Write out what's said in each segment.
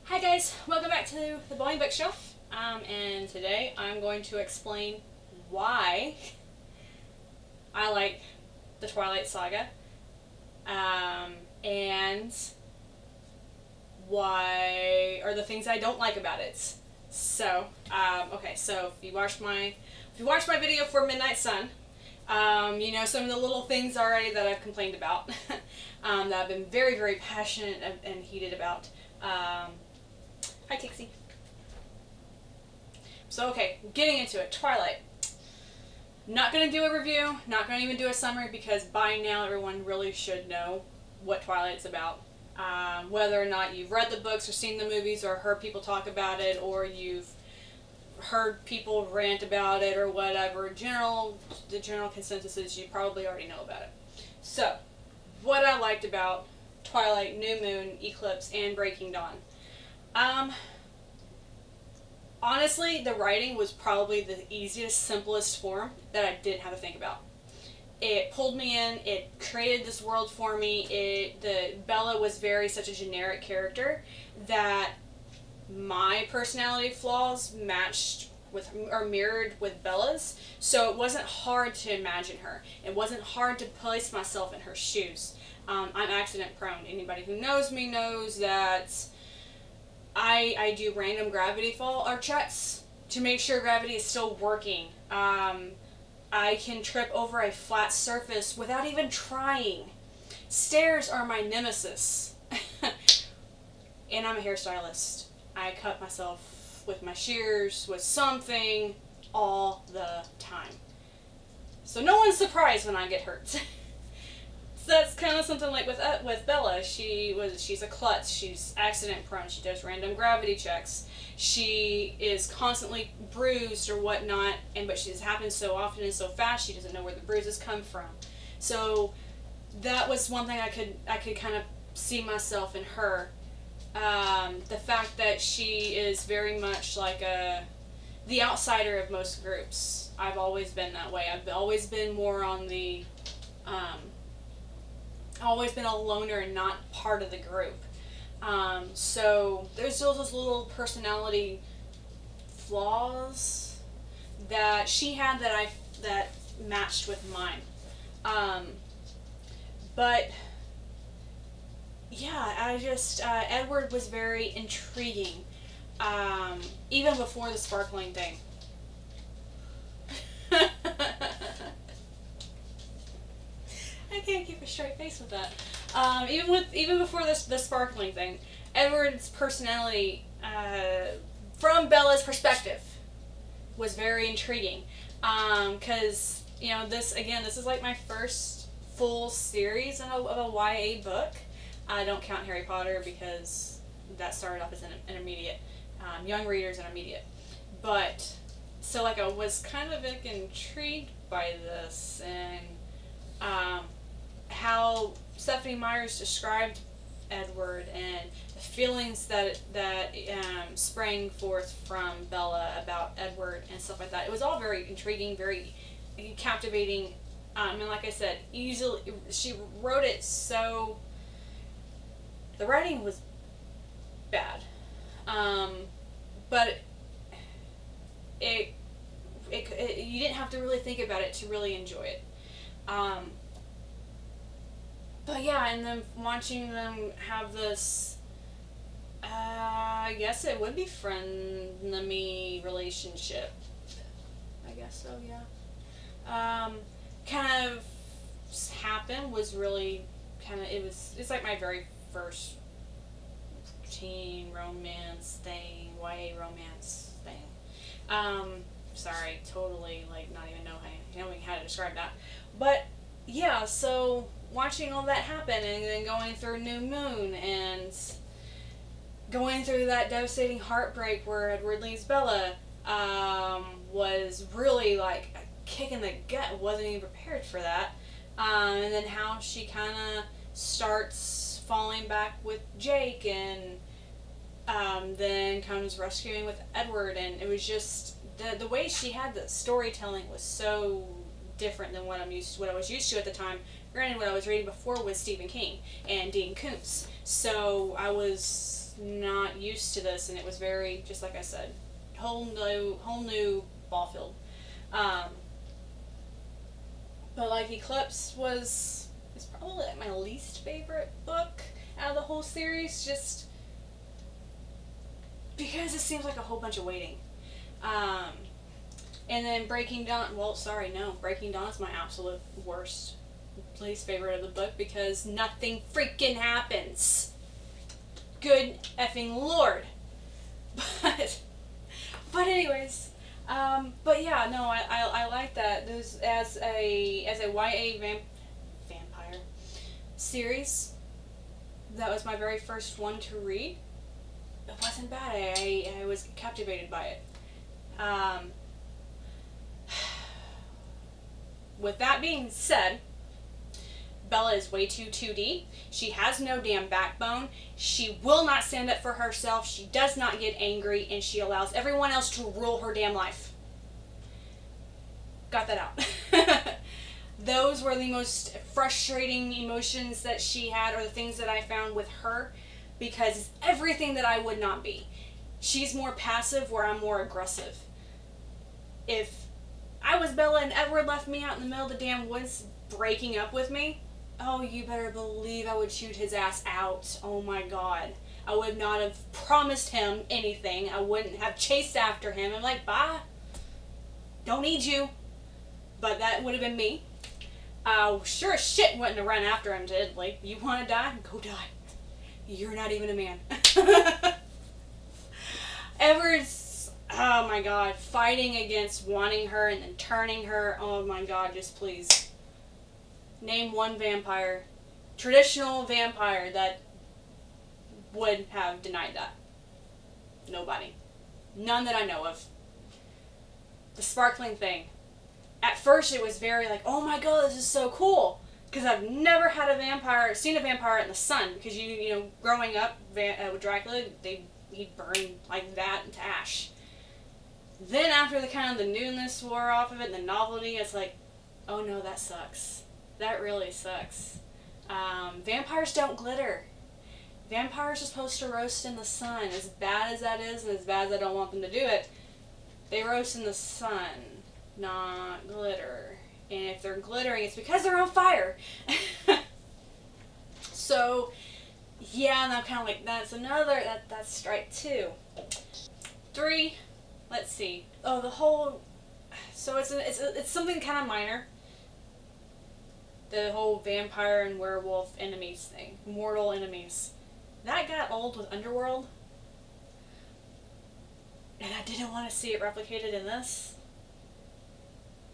Hi guys, welcome back to the Boing Bookshelf, and today I'm going to explain why I like the Twilight Saga, and why are the things I don't like about it. So, okay, so if you watched my video for Midnight Sun, you know some of the little things already that I've complained about, that I've been very, very passionate and heated about. Hi, Tixie. So, okay, getting into it. Twilight. Not going to do a review, not going to even do a summary, because by now everyone really should know what Twilight's about. Whether or not you've read the books or seen the movies or heard people talk about it or you've heard people rant about it or whatever, the general consensus is you probably already know about it. So, what I liked about Twilight, New Moon, Eclipse, and Breaking Dawn. Honestly, the writing was probably the easiest, simplest form that I didn't have to think about. It pulled me in, it created this world for me, Bella was such a generic character that my personality flaws matched with, or mirrored with Bella's, so it wasn't hard to imagine her. It wasn't hard to place myself in her shoes. I'm accident prone. Anybody who knows me knows that I do random gravity fall or checks to make sure gravity is still working. I can trip over a flat surface without even trying. Stairs are my nemesis. And I'm a hairstylist. I cut myself with my shears, with something, all the time. So no one's surprised when I get hurt. So that's kind of something like with Bella. She's a klutz. She's accident prone. She does random gravity checks. She is constantly bruised or whatnot, but she's happened so often and so fast she doesn't know where the bruises come from. So that was one thing I could kind of see myself in her. The fact that she is very much like the outsider of most groups. I've always been that way. I've always been more on the always been a loner and not part of the group. So there's still those little personality flaws that she had that matched with mine. But yeah, I just Edward was very intriguing, even before the sparkling thing. I can't keep a straight face with that. Even before the sparkling thing, Edward's personality, from Bella's perspective, was very intriguing. Because this is like my first full series of a YA book. I don't count Harry Potter because that started off as an intermediate, young readers intermediate. But so I was kind of intrigued by this and how Stephenie Meyer described Edward and the feelings that sprang forth from Bella about Edward and stuff like that. It was all very intriguing, very captivating, and like I said, easily. She wrote it so. The writing was bad, but it you didn't have to really think about it to really enjoy it. But yeah, and then watching them have this, I guess it would be frenemy relationship. I guess so, yeah. Kind of happened was really it's like my very first teen romance thing, YA romance thing. Sorry, totally, not even knowing how to describe that. But yeah, so watching all that happen and then going through New Moon and going through that devastating heartbreak where Edward leaves Bella, was really like a kick in the gut. Wasn't even prepared for that. And then how she kind of starts falling back with Jake and then comes rescuing with Edward, and it was just the way she had the storytelling was so different than what I was used to at the time. Granted, what I was reading before was Stephen King and Dean Koontz, so I was not used to this, and it was very, just like I said, whole new ball field. But like Eclipse is probably like my least favorite book out of the whole series, just because it seems like a whole bunch of waiting. And then Breaking Dawn, Breaking Dawn is my absolute worst, least favorite of the book because nothing freaking happens. Good effing Lord. But anyways, but yeah, no, I like that. There's, as a YA vampire series, that was my very first one to read. It wasn't bad. I was captivated by it. With that being said, Bella is way too 2D. She has no damn backbone. She will not stand up for herself. She does not get angry, and she allows everyone else to rule her damn life. Got that out. Those were the most frustrating emotions that she had, or the things that I found with her, because it's everything that I would not be. She's more passive, where I'm more aggressive. If I was Bella and Edward left me out in the middle of the damn woods breaking up with me, oh, you better believe I would shoot his ass out. Oh my God. I would not have promised him anything. I wouldn't have chased after him. I'm like, bye. Don't need you. But that would have been me. Sure as shit wouldn't have run after him to Italy. You want to die? Go die. You're not even a man. Edward's, oh my God, fighting against wanting her and then turning her. Oh my God, just please. Name one vampire, traditional vampire, that would have denied that. Nobody. None that I know of. The sparkling thing. At first it was very like, oh my God, this is so cool. Because I've never had seen a vampire in the sun. Because you know, growing up with Dracula, he'd burn like that into ash. Then after the newness wore off of it and the novelty, it's like, oh no, that sucks. That really sucks. Vampires don't glitter. Vampires are supposed to roast in the sun. As bad as that is, and as bad as I don't want them to do it, they roast in the sun, not glitter. And if they're glittering, it's because they're on fire. So, yeah, and I'm kind of like, that's strike 2. 3, let's see. Oh, so it's something kind of minor. The whole vampire and werewolf enemies thing. Mortal enemies. That got old with Underworld. And I didn't want to see it replicated in this.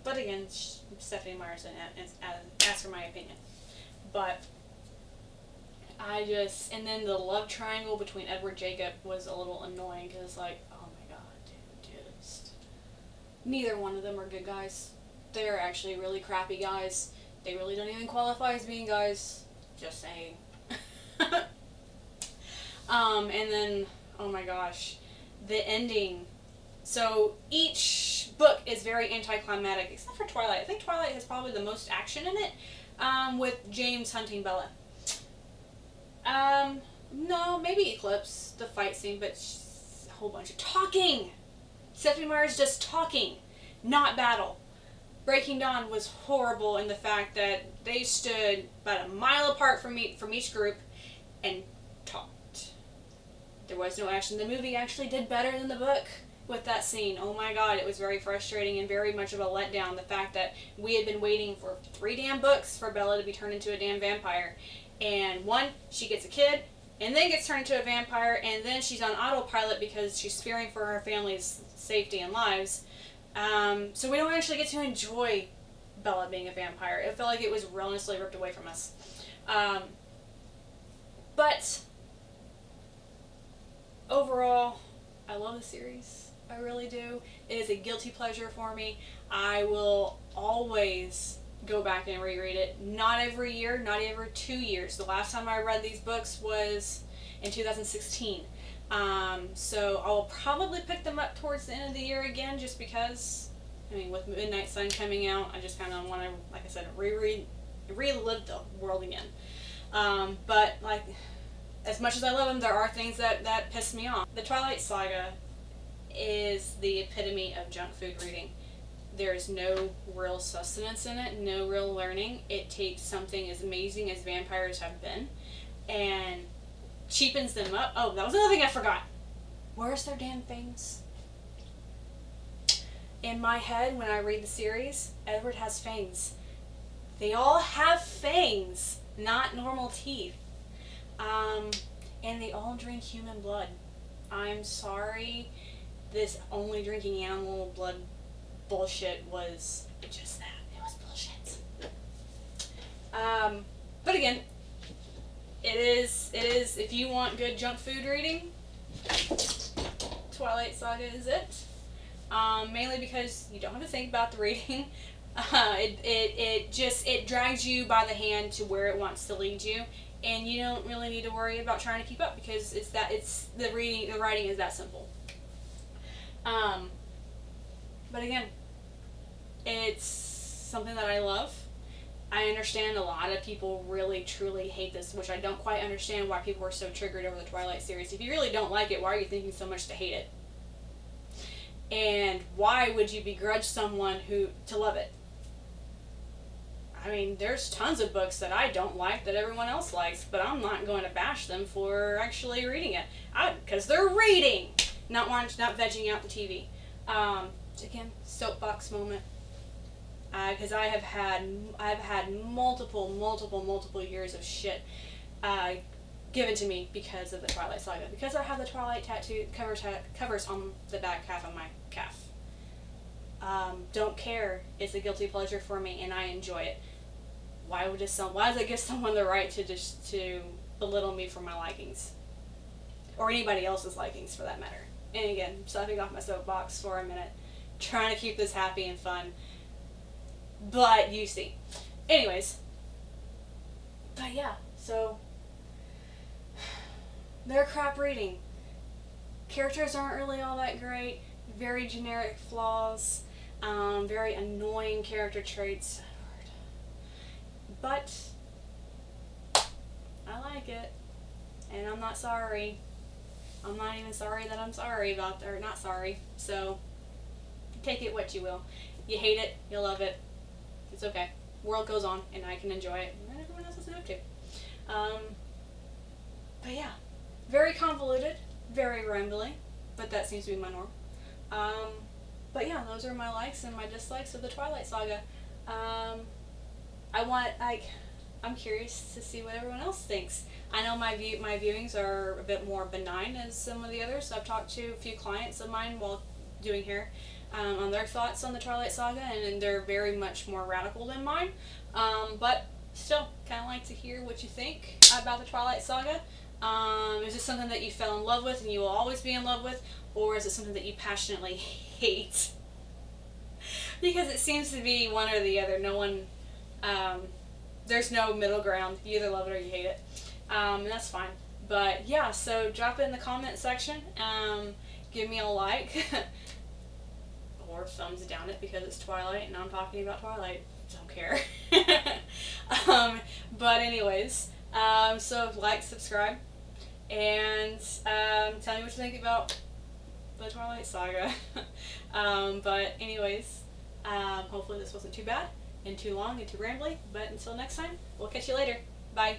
But again, Stephenie Meyer didn't ask for my opinion. But and then the love triangle between Edward and Jacob was a little annoying, because it's like, oh my God, dude, just... Neither one of them are good guys. They're actually really crappy guys. They really don't even qualify as being guys. Just saying. And then, oh my gosh, the ending. So each book is very anticlimactic, except for Twilight. I think Twilight has probably the most action in it, with James hunting Bella. No, maybe Eclipse, the fight scene, but a whole bunch of talking. Stephenie Meyer's just talking, not battle. Breaking Dawn was horrible in the fact that they stood about a mile apart from each group and talked. There was no action. The movie actually did better than the book with that scene. Oh my God, it was very frustrating and very much of a letdown. The fact that we had been waiting for 3 damn books for Bella to be turned into a damn vampire. And one, she gets a kid, and then gets turned into a vampire, and then she's on autopilot because she's fearing for her family's safety and lives. So we don't actually get to enjoy Bella being a vampire. It felt like it was relentlessly ripped away from us. But overall, I love the series. I really do. It is a guilty pleasure for me. I will always go back and reread it. Not every year, not every 2 years. The last time I read these books was in 2016. So I'll probably pick them up towards the end of the year again, just because, I mean, with Midnight Sun coming out, I just kind of want to, like I said, relive the world again. But like, as much as I love them, there are things that piss me off. The Twilight Saga is the epitome of junk food reading. There's no real sustenance in it, no real learning. It takes something as amazing as vampires have been and cheapens them up. Oh, that was another thing I forgot. Where's their damn fangs? In my head, when I read the series, Edward has fangs. They all have fangs, not normal teeth. And they all drink human blood. I'm sorry, this only drinking animal blood bullshit was just that. It was bullshit. But again, it is, if you want good junk food reading, Twilight Saga is it. Mainly because you don't have to think about the reading. It drags you by the hand to where it wants to lead you, and you don't really need to worry about trying to keep up because the writing is that simple. But again, it's something that I love. I understand a lot of people really truly hate this, which I don't quite understand why people are so triggered over the Twilight series. If you really don't like it, why are you thinking so much to hate it? And why would you begrudge someone to love it? I mean, there's tons of books that I don't like that everyone else likes, but I'm not going to bash them for actually reading it. Because they're reading, not vegging out the TV. Again, soapbox moment. Because I've had multiple years of shit given to me because of the Twilight Saga. Because I have the Twilight tattoo covers on the back half of my calf. Don't care. It's a guilty pleasure for me, and I enjoy it. Why does it give someone the right to belittle me for my likings, or anybody else's likings for that matter? And again, stepping off my soapbox for a minute, trying to keep this happy and fun. But you see, anyways. But yeah, so they're crap reading. Characters aren't really all that great. Very generic flaws. Very annoying character traits. But I like it, and I'm not sorry. I'm not even sorry that I'm sorry about or not sorry. So take it what you will. You hate it, you love it. It's okay. World goes on, and I can enjoy it, and everyone else doesn't have to. But yeah, very convoluted, very rambly, but that seems to be my norm. But yeah, those are my likes and my dislikes of the Twilight Saga. I'm curious to see what everyone else thinks. I know my viewings are a bit more benign as some of the others. I've talked to a few clients of mine while doing hair on their thoughts on the Twilight Saga, and they're very much more radical than mine. But still, kind of like to hear what you think about the Twilight Saga. Is this something that you fell in love with and you will always be in love with, or is it something that you passionately hate? Because it seems to be one or the other. No one, there's no middle ground. You either love it or you hate it. And that's fine. But yeah, so drop it in the comment section. Give me a like. Or thumbs down it because it's Twilight and I'm talking about Twilight. Don't care. But anyways, so like, subscribe, and tell me what you think about the Twilight Saga. But anyways, hopefully this wasn't too bad and too long and too rambly. But until next time, we'll catch you later. Bye.